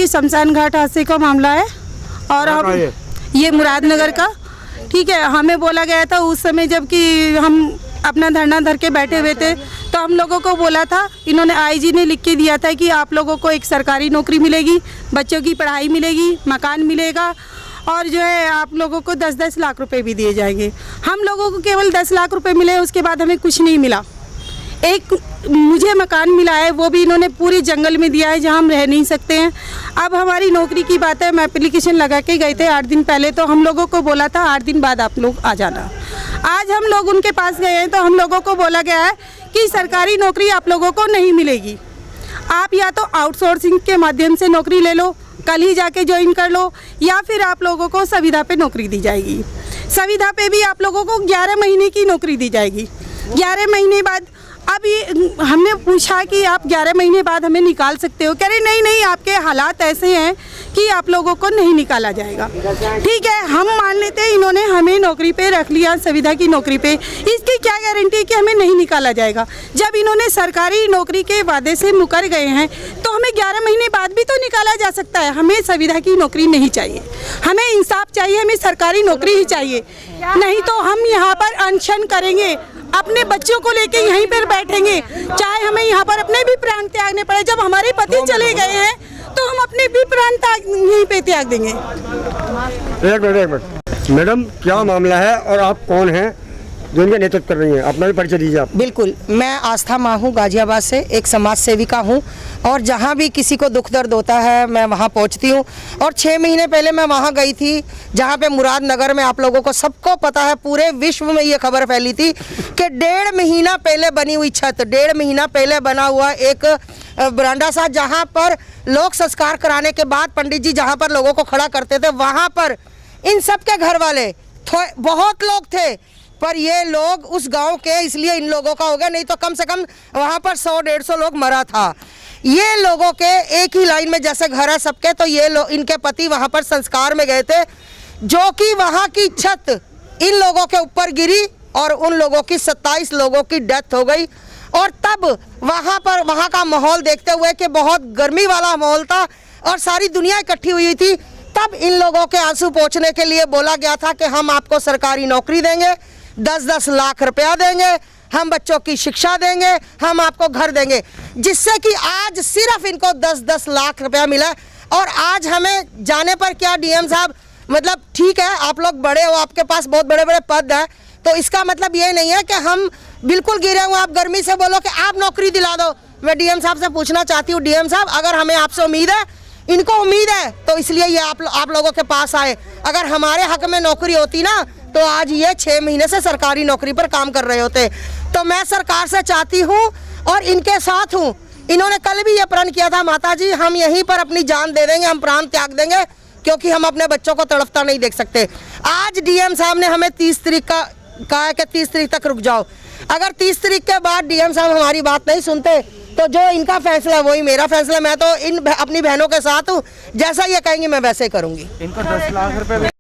जी शमशान घाट हादसे का मामला है और हम ये मुरादनगर का, ठीक है। हमें बोला गया था उस समय जबकि हम अपना धरना धर के बैठे हुए थे, तो हम लोगों को बोला था, इन्होंने आईजी ने लिख के दिया था कि आप लोगों को एक सरकारी नौकरी मिलेगी, बच्चों की पढ़ाई मिलेगी, मकान मिलेगा और जो है आप लोगों को 10-10 लाख रुपए भी दिए जाएंगे। हम लोगों को केवल 10 लाख रुपए मिले, उसके बाद हमें कुछ नहीं मिला। एक मुझे मकान मिला है, वो भी इन्होंने पूरे जंगल में दिया है जहां हम रह नहीं सकते हैं। अब हमारी नौकरी की बात है, मैं एप्लीकेशन लगा के गए थे 8 दिन पहले, तो हम लोगों को बोला था 8 दिन बाद आप लोग आ जाना। आज हम लोग उनके पास गए हैं तो हम लोगों को बोला गया है कि सरकारी नौकरी आप लोगों को नहीं मिलेगी, आप या तो आउटसोर्सिंग के माध्यम से नौकरी ले लो, कल ही जाके ज्वाइन कर लो, या फिर आप लोगों को संविदा पे नौकरी दी जाएगी। संविदा पे भी आप लोगों को 11 महीने की नौकरी दी जाएगी। 11 महीने बाद अब ये हमने पूछा कि आप 11 महीने बाद हमें निकाल सकते हो, कह रहे नहीं नहीं, आपके हालात ऐसे हैं कि आप लोगों को नहीं निकाला जाएगा। ठीक है, हम मान लेते हैं इन्होंने हमें नौकरी पे रख लिया, संविदा की नौकरी पे, इसकी क्या गारंटी है कि हमें नहीं निकाला जाएगा। जब इन्होंने सरकारी नौकरी के वादे से मुकर गए हैं तो हमें 11 महीने बाद भी तो निकाला जा सकता है। हमें संविदा की नौकरी नहीं चाहिए, हमें इंसाफ चाहिए, हमें सरकारी नौकरी ही चाहिए। नहीं तो हम यहाँ पर अनशन करेंगे, अपने बच्चों को लेके यहीं पर बैठेंगे, चाहे हमें यहाँ पर अपने भी प्राण त्यागने पड़े। जब हमारे पति चले गए हैं तो हम अपने भी प्राण यहीं पे त्याग देंगे। एक मिनट मैडम, क्या मामला है और आप कौन हैं जो इनका नेतृत्व कर रही हैं? अपना भी परिचय दीजिए आप। बिल्कुल, मैं आस्था माँ हूँ, गाजियाबाद से एक समाज सेविका हूँ और जहाँ भी किसी को दुख दर्द होता है मैं वहाँ पहुँचती हूँ। और 6 महीने पहले मैं वहाँ गई थी जहाँ पे मुरादनगर में, आप लोगों को सबको पता है, पूरे विश्व में ये खबर फैली थी कि 1.5 महीना पहले बनी हुई छत, 1.5 महीना पहले बना हुआ एक बरांडा सा, जहाँ पर लोग संस्कार कराने के बाद पंडित जी जहाँ पर लोगों को खड़ा करते थे, वहाँ पर इन सब के घर वाले बहुत लोग थे, पर ये लोग उस गांव के, इसलिए इन लोगों का हो गया, नहीं तो कम से कम वहाँ पर 100-150 लोग मरा था। ये लोगों के एक ही लाइन में जैसे घर है सबके, तो ये लोग, इनके पति वहाँ पर संस्कार में गए थे, जो कि वहाँ की छत इन लोगों के ऊपर गिरी और उन लोगों की 27 लोगों की डेथ हो गई। और तब वहाँ पर, वहाँ का माहौल देखते हुए कि बहुत गर्मी वाला माहौल था और सारी दुनिया इकट्ठी हुई थी, तब इन लोगों के आंसू पोंछने के लिए बोला गया था कि हम आपको सरकारी नौकरी देंगे, 10-10 लाख रुपया देंगे, हम बच्चों की शिक्षा देंगे, हम आपको घर देंगे, जिससे कि आज सिर्फ इनको 10-10 लाख रुपया मिला। और आज हमें जाने पर क्या डीएम साहब, मतलब ठीक है आप लोग बड़े हो, आपके पास बहुत बड़े बड़े पद हैं, तो इसका मतलब ये नहीं है कि हम बिल्कुल गिरे हुए, आप गर्मी से बोलो कि आप नौकरी दिला दो। मैं डीएम साहब से पूछना चाहती हूँ, डीएम साहब अगर हमें आपसे उम्मीद है, इनको उम्मीद है, तो इसलिए ये आप लोगों के पास आए। अगर हमारे हक में नौकरी होती ना, तो आज ये 6 महीने से सरकारी नौकरी पर काम कर रहे होते। तो मैं सरकार से चाहती हूँ और इनके साथ हूँ। इन्होंने कल भी ये प्रण किया था, माता जी हम यहीं पर अपनी जान दे देंगे, हम प्राण त्याग देंगे, क्योंकि हम अपने बच्चों को तड़पता नहीं देख सकते। आज डीएम साहब ने हमें 30 तारीख का कहा है कि 30 तारीख तक रुक जाओ। अगर 30 तारीख के बाद डीएम साहब हमारी बात नहीं सुनते, तो जो इनका फैसला है वही मेरा फैसला। मैं तो अपनी बहनों के साथ हूँ, जैसा ये कहेंगी मैं वैसे ही करूँगी। इनको 10 लाख रुपए